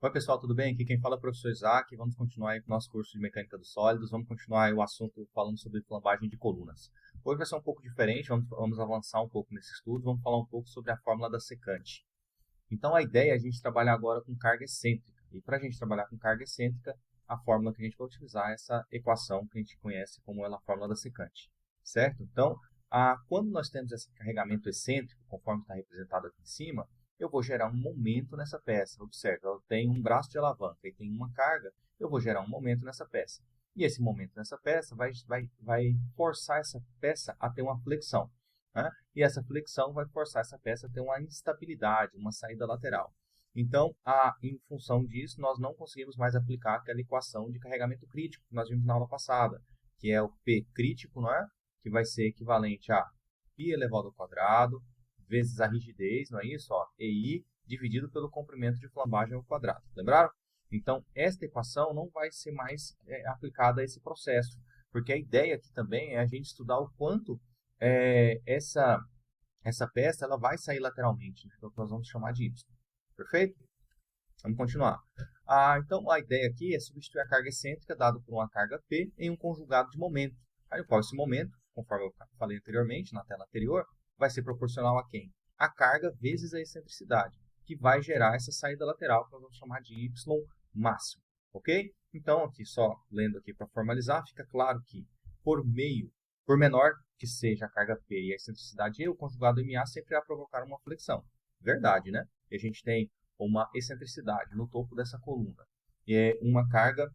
Oi pessoal, tudo bem? Aqui quem fala é o professor Isaac. Vamos continuar aí com o nosso curso de Mecânica dos Sólidos. Vamos continuar aí o assunto falando sobre flambagem de colunas. Hoje vai ser um pouco diferente, vamos avançar um pouco nesse estudo. Vamos falar um pouco sobre a fórmula da secante. Então a ideia é a gente trabalhar agora com carga excêntrica. E para a gente trabalhar com carga excêntrica, a fórmula que a gente vai utilizar é essa equação que a gente conhece como a fórmula da secante. Certo? Então, quando nós temos esse carregamento excêntrico, conforme está representado aqui em cima, eu vou gerar um momento nessa peça. Observe, eu tenho um braço de alavanca e tenho uma carga, eu vou gerar um momento nessa peça. E esse momento nessa peça vai forçar essa peça a ter uma flexão. Né? E essa flexão vai forçar essa peça a ter uma instabilidade, uma saída lateral. Então, em função disso, nós não conseguimos mais aplicar aquela equação de carregamento crítico que nós vimos na aula passada, que é o P crítico, não é? Que vai ser equivalente a π elevado ao quadrado vezes a rigidez, não é isso? Ó, EI dividido pelo comprimento de flambagem ao quadrado. Lembraram? Então, esta equação não vai ser mais aplicada a esse processo, porque a ideia aqui também é a gente estudar o quanto essa peça ela vai sair lateralmente, então nós vamos chamar de Y. Perfeito? Vamos continuar. Então, a ideia aqui é substituir a carga excêntrica dada por uma carga P em um conjugado de momento. Aí, qual esse momento, conforme eu falei anteriormente, na tela anterior, vai ser proporcional a quem? A carga vezes a excentricidade, que vai gerar essa saída lateral, que nós vamos chamar de Y máximo. Ok? Então, aqui só lendo aqui para formalizar, fica claro que por menor que seja a carga P e a excentricidade E, o conjugado MA sempre irá provocar uma flexão. Verdade, né? E a gente tem uma excentricidade no topo dessa coluna. E é uma carga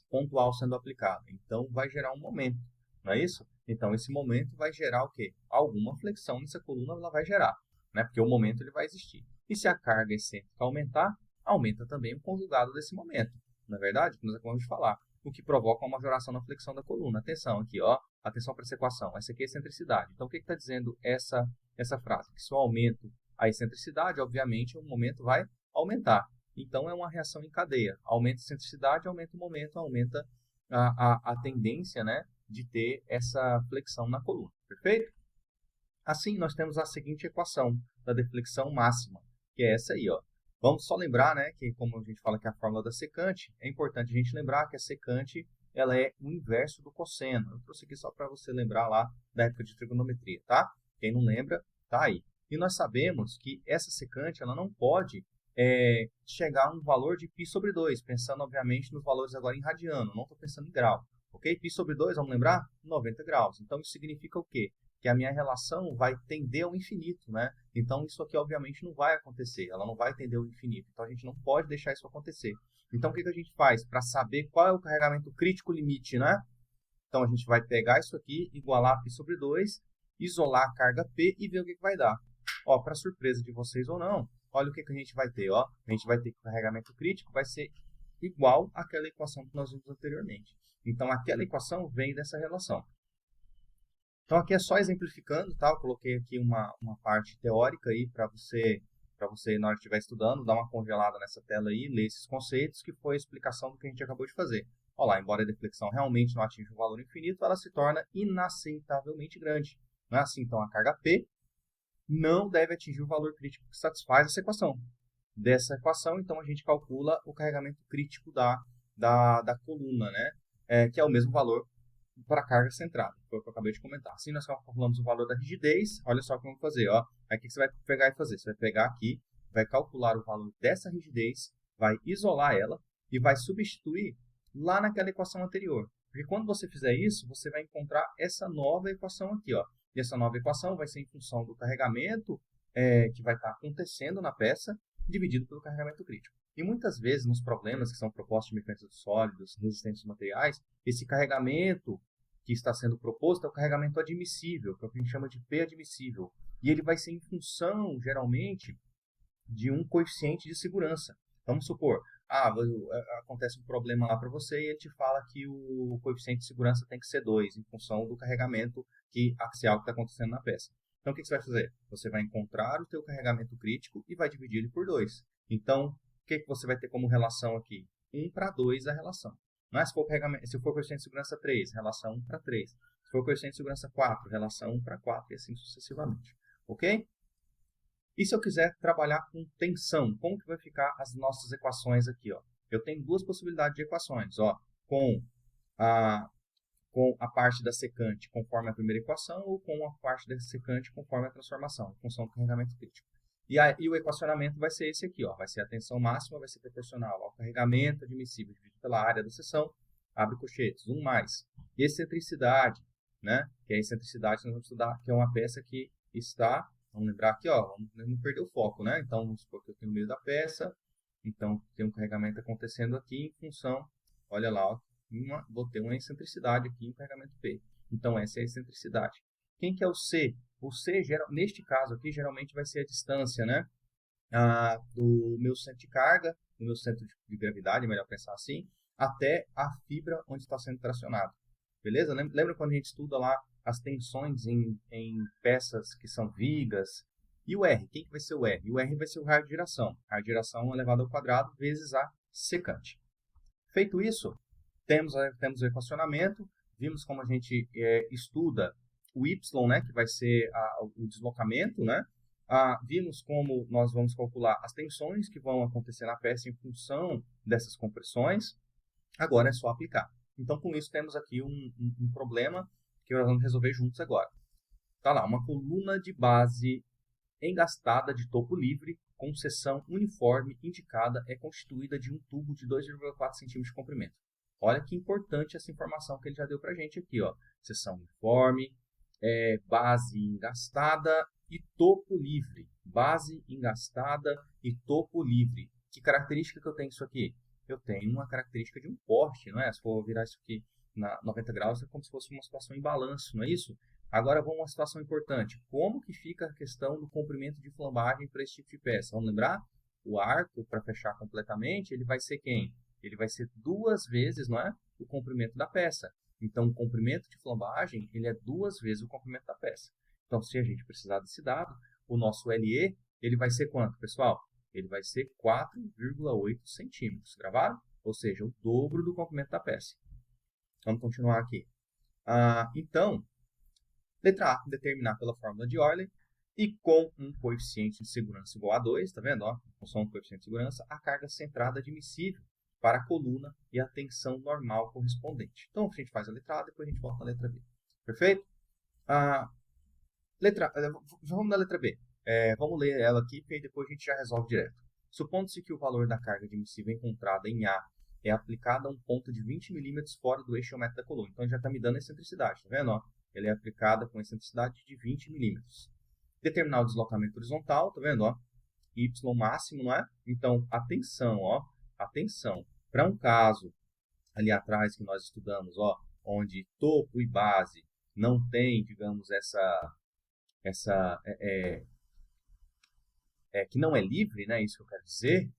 pontual sendo aplicada. Então, vai gerar um momento. Não é isso? Então, esse momento vai gerar o quê? Alguma flexão nessa coluna ela vai gerar, né? Porque o momento ele vai existir. E se a carga excêntrica aumentar, aumenta também o conjugado desse momento. Não é verdade? Como nós acabamos de falar. O que provoca uma majoração na flexão da coluna. Atenção aqui, ó. Atenção para essa equação. Essa aqui é a excentricidade. Então, o que está dizendo essa frase? Que se eu aumento a excentricidade, obviamente, o momento vai aumentar. Então, é uma reação em cadeia. Aumenta a excentricidade, aumenta o momento, aumenta a tendência, né, de ter essa flexão na coluna. Perfeito? Assim, nós temos a seguinte equação da deflexão máxima, que é essa aí, ó. Vamos só lembrar, né, que como a gente fala que é a fórmula da secante, é importante a gente lembrar que a secante ela é o inverso do cosseno. Eu trouxe aqui só para você lembrar lá da época de trigonometria, tá? Quem não lembra, tá aí. E nós sabemos que essa secante ela não pode chegar a um valor de π sobre 2, pensando obviamente nos valores agora em radiano, não estou pensando em grau. Ok? Π sobre 2, vamos lembrar? 90 graus. Então isso significa o quê? Que a minha relação vai tender ao infinito, né? Então isso aqui obviamente não vai acontecer, ela não vai tender ao infinito. Então a gente não pode deixar isso acontecer. Então o que a gente faz para saber qual é o carregamento crítico limite, né? Então a gente vai pegar isso aqui, igualar π sobre 2, isolar a carga P e ver o que vai dar. Ó, para surpresa de vocês ou não, olha o que a gente vai ter, ó. A gente vai ter que o carregamento crítico vai ser igual àquela equação que nós vimos anteriormente. Então aquela equação vem dessa relação. Então aqui é só exemplificando, tá? Eu coloquei aqui uma parte teórica aí para você na hora que estiver estudando, dar uma congelada nessa tela aí, ler esses conceitos, que foi a explicação do que a gente acabou de fazer. Olha lá, embora a deflexão realmente não atinja um valor infinito, ela se torna inaceitavelmente grande. Não é assim? Então a carga P não deve atingir o valor crítico que satisfaz essa equação. Dessa equação, então, a gente calcula o carregamento crítico da coluna, né? Que é o mesmo valor para a carga centrada, que foi o que eu acabei de comentar. Assim, nós calculamos o valor da rigidez. Olha só o que vamos fazer. Ó. Aí, o que você vai pegar e fazer? Você vai pegar aqui, vai calcular o valor dessa rigidez, vai isolar ela e vai substituir lá naquela equação anterior. Porque quando você fizer isso, você vai encontrar essa nova equação aqui, ó. E essa nova equação vai ser em função do carregamento que vai estar acontecendo na peça, dividido pelo carregamento crítico. E muitas vezes, nos problemas que são propostos de mecânica dos sólidos, resistência dos materiais, esse carregamento que está sendo proposto é o carregamento admissível, que é o que a gente chama de P admissível. E ele vai ser em função, geralmente, de um coeficiente de segurança. Vamos supor, acontece um problema lá para você e ele te fala que o coeficiente de segurança tem que ser 2, em função do carregamento axial que está acontecendo na peça. Então, o que você vai fazer? Você vai encontrar o teu carregamento crítico e vai dividir ele por 2. Então, o que você vai ter como relação aqui? 1 para 2 a relação. Não é? Se for coeficiente de segurança 3, relação 1 para 3. Se for coeficiente de segurança 4, relação 1 para 4 e assim sucessivamente. Ok? E se eu quiser trabalhar com tensão, como que vai ficar as nossas equações aqui, ó? Eu tenho duas possibilidades de equações, ó, com a parte da secante conforme a primeira equação ou com a parte da secante conforme a transformação, em função do carregamento crítico. E o equacionamento vai ser esse aqui, ó, vai ser a tensão máxima, vai ser proporcional ao carregamento admissível dividido pela área da seção, abre colchetes, 1 mais. Excentricidade, né, que é a excentricidade que nós vamos estudar, que é uma peça que está, vamos lembrar aqui, ó, vamos não perder o foco, né, então vamos supor que eu tenho o meio da peça, então tem um carregamento acontecendo aqui em função, olha lá, ó, vou ter uma excentricidade aqui em carregamento P. Então, essa é a excentricidade. Quem que é o C? O C, neste caso aqui, geralmente vai ser a distância, né? Do meu centro de carga, do meu centro de gravidade, melhor pensar assim, até a fibra onde está sendo tracionado. Beleza? Lembra quando a gente estuda lá as tensões em peças que são vigas? E o R? Quem que vai ser o R? O R vai ser o raio de giração. Raio de giração elevado ao quadrado vezes a secante. Feito isso, temos o equacionamento, vimos como a gente estuda o y, né, que vai ser o deslocamento, né? Vimos como nós vamos calcular as tensões que vão acontecer na peça em função dessas compressões. Agora é só aplicar. Então, com isso, temos aqui um problema que nós vamos resolver juntos agora. Tá lá, uma coluna de base engastada de topo livre, com seção uniforme indicada, é constituída de um tubo de 2,4 cm de comprimento. Olha que importante essa informação que ele já deu para a gente aqui, ó. Seção uniforme, base engastada e topo livre. Base engastada e topo livre. Que característica que eu tenho isso aqui? Eu tenho uma característica de um poste, não é? Se for virar isso aqui na 90 graus, é como se fosse uma situação em balanço, não é isso? Agora vamos a uma situação importante. Como que fica a questão do comprimento de flambagem para esse tipo de peça? Vamos lembrar? O arco, para fechar completamente, ele vai ser quem? Ele vai ser 2 vezes, não é, o comprimento da peça. Então, o comprimento de flambagem, ele é 2 vezes o comprimento da peça. Então, se a gente precisar desse dado, o nosso LE, ele vai ser quanto, pessoal? Ele vai ser 4,8 centímetros. Gravaram? Ou seja, o dobro do comprimento da peça. Vamos continuar aqui. Então, letra A, determinar pela fórmula de Euler, e com um coeficiente de segurança igual a 2, tá vendo? Ó, função do coeficiente de segurança, a carga centrada admissível para a coluna e a tensão normal correspondente. Então, a gente faz a letra A, depois a gente volta na letra B. Perfeito? Vamos na letra B. Vamos ler ela aqui, porque aí depois a gente já resolve direto. Supondo-se que o valor da carga admissível encontrada em A é aplicada a um ponto de 20 mm fora do eixo geométrico da coluna. Então, ele já está me dando a excentricidade, tá vendo? Ó? Ele é aplicada com excentricidade de 20 mm. Determinar o deslocamento horizontal, tá vendo? Ó? Y máximo, não é? Então, atenção, ó. Atenção. Para um caso ali atrás que nós estudamos, ó, onde topo e base não tem, digamos, que não é livre, né? Isso que eu quero dizer.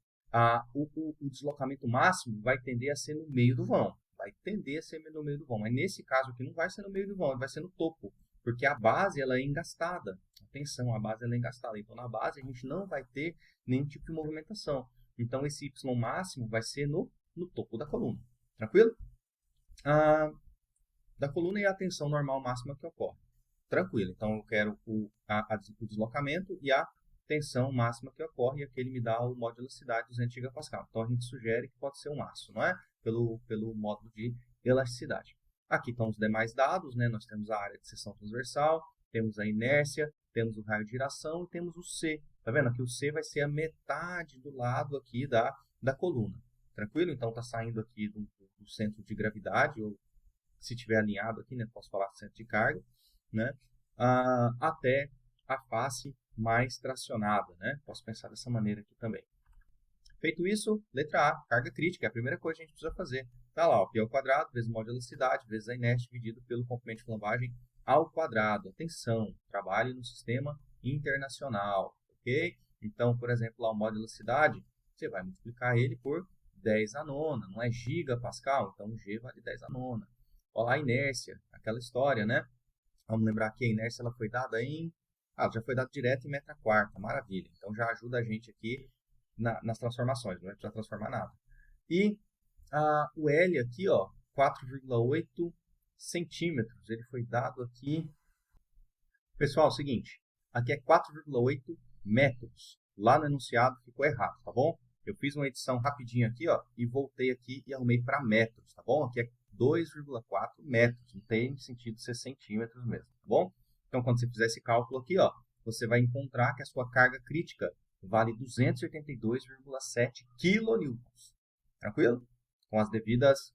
O deslocamento máximo vai tender a ser no meio do vão. Vai tender a ser no meio do vão. Mas nesse caso aqui não vai ser no meio do vão, vai ser no topo. Porque a base ela é engastada. Atenção, a base ela é engastada. Então, na base a gente não vai ter nenhum tipo de movimentação. Então, esse Y máximo vai ser no topo da coluna. Tranquilo? Da coluna e a tensão normal máxima que ocorre. Tranquilo. Então, eu quero o deslocamento e a tensão máxima que ocorre, e aqui ele me dá o módulo de elasticidade 200 GPa. Então, a gente sugere que pode ser um aço, não é? Pelo módulo de elasticidade. Aqui estão os demais dados, né? Nós temos a área de seção transversal, temos a inércia, temos o raio de giração e temos o C. Tá vendo? Aqui o C vai ser a metade do lado aqui da coluna. Tranquilo? Então, está saindo aqui do centro de gravidade, ou se tiver alinhado aqui, né? Posso falar centro de carga, né? Até a face mais tracionada, né? Posso pensar dessa maneira aqui também. Feito isso, letra A, carga crítica, é a primeira coisa que a gente precisa fazer. Tá lá, o P ao quadrado, vezes o módulo de elasticidade, vezes a inércia, dividido pelo comprimento de flambagem ao quadrado. Atenção, trabalhe no sistema internacional, ok? Então, por exemplo, lá o módulo de elasticidade, você vai multiplicar ele por 10 à nona, não é gigapascal, então G vale 10 à nona. Olha lá a inércia, aquela história, né? Vamos lembrar que a inércia ela foi dada já foi dado direto em metro a quarta, maravilha. Então já ajuda a gente aqui nas transformações, não vai precisar transformar nada. E o L aqui, ó, 4,8 centímetros, ele foi dado aqui. Pessoal, é o seguinte, aqui é 4,8 metros. Lá no enunciado ficou errado, tá bom? Eu fiz uma edição rapidinho aqui, ó, e voltei aqui e arrumei para metros, tá bom? Aqui é 2,4 metros, não tem sentido ser centímetros mesmo, tá bom? Então, quando você fizer esse cálculo aqui, ó, você vai encontrar que a sua carga crítica vale 282,7 kN. Tranquilo? Com as devidas,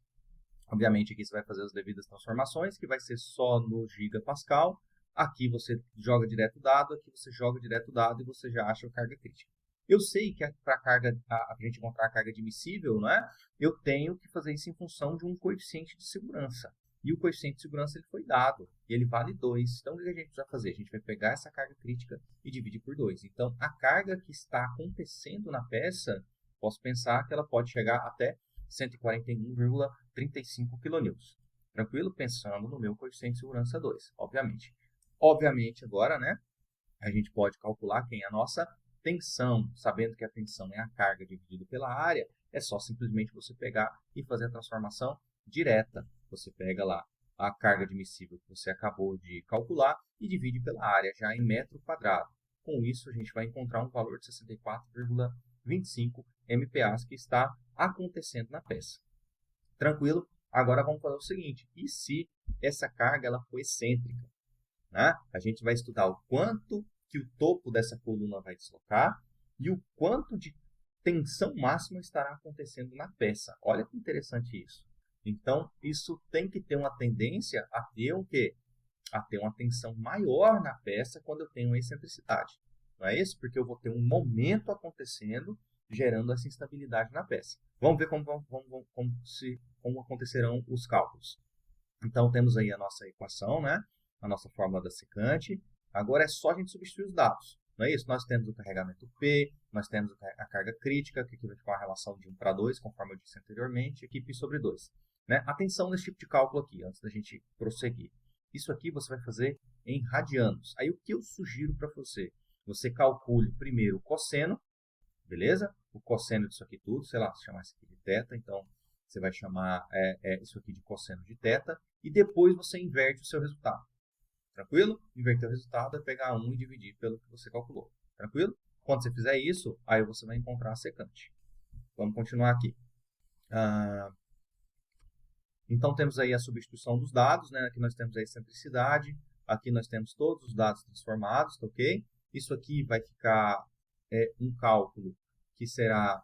obviamente aqui você vai fazer as devidas transformações, que vai ser só no gigapascal. Aqui você joga direto o dado, aqui você joga direto o dado e você já acha a carga crítica. Eu sei que para a gente encontrar a carga admissível, né, eu tenho que fazer isso em função de um coeficiente de segurança. E o coeficiente de segurança ele foi dado, e ele vale 2. Então, o que a gente precisa fazer? A gente vai pegar essa carga crítica e dividir por 2. Então, a carga que está acontecendo na peça, posso pensar que ela pode chegar até 141,35 kN. Tranquilo? Pensando no meu coeficiente de segurança 2, obviamente. Obviamente, agora, né, a gente pode calcular quem é a nossa tensão. Sabendo que a tensão é a carga dividida pela área, é só simplesmente você pegar e fazer a transformação direta. Você pega lá a carga admissível que você acabou de calcular e divide pela área, já em metro quadrado. Com isso, a gente vai encontrar um valor de 64,25 MPa que está acontecendo na peça. Tranquilo? Agora vamos fazer o seguinte, e se essa carga ela for excêntrica? Né? A gente vai estudar o quanto que o topo dessa coluna vai deslocar e o quanto de tensão máxima estará acontecendo na peça. Olha que interessante isso. Então, isso tem que ter uma tendência a ter o quê? A ter uma tensão maior na peça quando eu tenho uma excentricidade. Não é isso? Porque eu vou ter um momento acontecendo, gerando essa instabilidade na peça. Vamos ver como acontecerão os cálculos. Então, temos aí a nossa equação, né? A nossa fórmula da secante. Agora é só a gente substituir os dados. Não é isso? Nós temos o carregamento P, nós temos a carga crítica, que aqui vai ficar uma relação de 1 para 2, conforme eu disse anteriormente, aqui π sobre 2. Né? Atenção nesse tipo de cálculo aqui, antes da gente prosseguir. Isso aqui você vai fazer em radianos. Aí o que eu sugiro para você? Você calcule primeiro o cosseno, beleza? O cosseno disso aqui tudo, sei lá, se chamar isso aqui de θ, então você vai chamar isso aqui de cosseno de θ, e depois você inverte o seu resultado. Tranquilo? Inverter o resultado é pegar 1 e dividir pelo que você calculou. Tranquilo? Quando você fizer isso, aí você vai encontrar a secante. Vamos continuar aqui. Então, temos aí a substituição dos dados, né? Aqui nós temos a excentricidade, aqui nós temos todos os dados transformados, tá ok? Isso aqui vai ficar um cálculo que será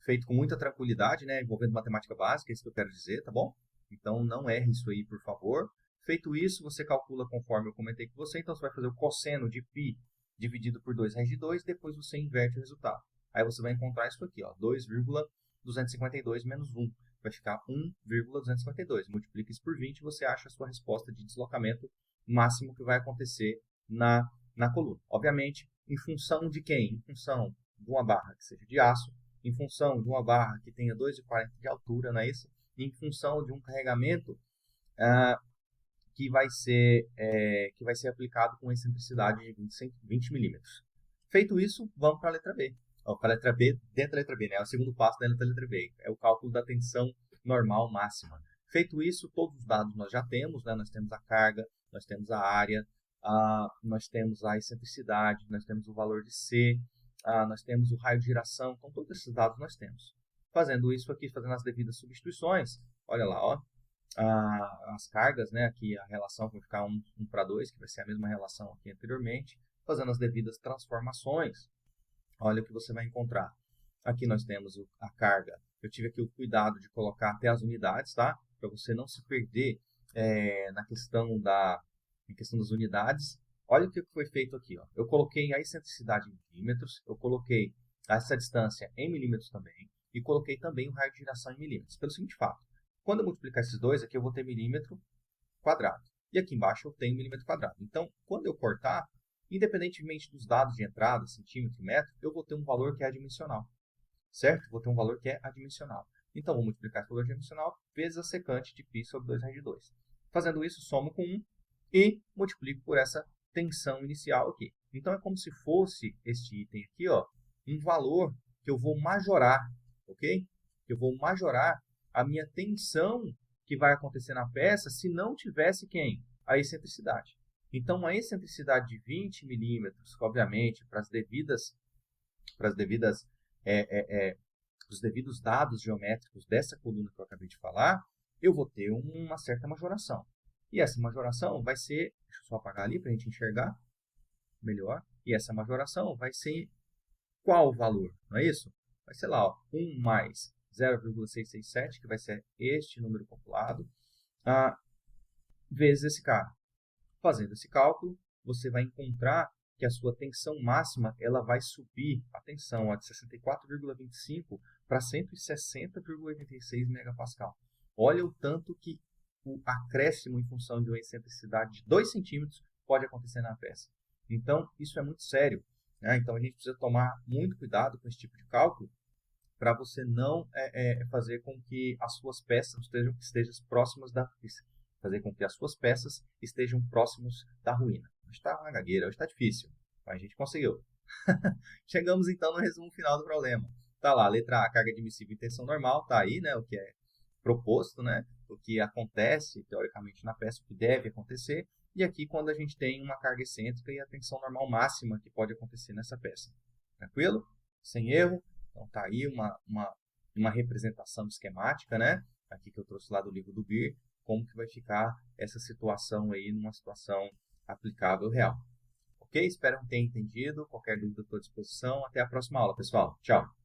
feito com muita tranquilidade, né? Envolvendo matemática básica, é isso que eu quero dizer, tá bom? Então, não erre isso aí, por favor. Feito isso, você calcula conforme eu comentei com você. Então, você vai fazer o cosseno de π dividido por 2 raiz de 2, depois você inverte o resultado. Aí você vai encontrar isso aqui, ó, 2,252 menos 1. Vai ficar 1,252. Multiplica isso por 20 e você acha a sua resposta de deslocamento máximo que vai acontecer na coluna. Obviamente, em função de quem? Em função de uma barra que seja de aço, em função de uma barra que tenha 2,40 de altura, não é isso? Em função de um carregamento que vai ser aplicado com excentricidade de 20 milímetros. Feito isso, vamos para a letra B. Para a letra B, dentro da letra B, né? É o segundo passo dentro da letra B. É o cálculo da tensão normal máxima. Feito isso, todos os dados nós já temos, né? Nós temos a carga, nós temos a área, nós temos a excentricidade, nós temos o valor de C, nós temos o raio de giração. Então, todos esses dados nós temos. Fazendo isso aqui, fazendo as devidas substituições, olha lá, ó, as cargas, né? Aqui a relação vai ficar 1 para 2, que vai ser a mesma relação aqui anteriormente. Fazendo as devidas transformações, olha o que você vai encontrar. Aqui nós temos a carga. Eu tive aqui o cuidado de colocar até as unidades, tá? Para você não se perder na questão das unidades. Olha o que foi feito aqui, ó. Eu coloquei a excentricidade em milímetros, eu coloquei essa distância em milímetros também, e coloquei também o raio de giração em milímetros. Pelo seguinte fato, quando eu multiplicar esses dois, aqui eu vou ter milímetro quadrado. E aqui embaixo eu tenho milímetro quadrado. Então, quando eu cortar, independentemente dos dados de entrada, centímetro e metro, eu vou ter um valor que é adimensional. Certo? Vou ter um valor que é adimensional. Então, vou multiplicar esse valor adimensional vezes a secante de π sobre 2 raiz de 2. Fazendo isso, somo com 1 e multiplico por essa tensão inicial aqui. Então, é como se fosse este item aqui, ó, um valor que eu vou majorar, ok? Eu vou majorar a minha tensão que vai acontecer na peça se não tivesse quem? A excentricidade. Então, uma excentricidade de 20 milímetros, obviamente, para os devidos dados geométricos dessa coluna que eu acabei de falar, eu vou ter uma certa majoração. E essa majoração vai ser, deixa eu só apagar ali para a gente enxergar melhor, e essa majoração vai ser qual valor, não é isso? Vai ser lá, ó, 1 mais 0,667, que vai ser este número populado, vezes esse cara. Fazendo esse cálculo, você vai encontrar que a sua tensão máxima ela vai subir, atenção, ó, de 64,25 para 160,86 megapascal. Olha o tanto que o acréscimo em função de uma excentricidade de 2 centímetros pode acontecer na peça. Então, isso é muito sério, né? Então, a gente precisa tomar muito cuidado com esse tipo de cálculo para você não fazer com que as suas peças estejam próximas fazer com que as suas peças estejam próximos da ruína. Hoje está uma gagueira, hoje está difícil, mas a gente conseguiu. Chegamos então no resumo final do problema. Tá lá, letra A, carga admissível em tensão normal, tá aí, né, o que é proposto, né, o que acontece teoricamente na peça, o que deve acontecer, e aqui quando a gente tem uma carga excêntrica e a tensão normal máxima que pode acontecer nessa peça. Tranquilo? Sem erro? Então tá aí uma representação esquemática, né, aqui que eu trouxe lá do livro do Beer, como que vai ficar essa situação aí numa situação aplicável real. Ok? Espero que tenham entendido. Qualquer dúvida, estou à disposição. Até a próxima aula, pessoal. Tchau!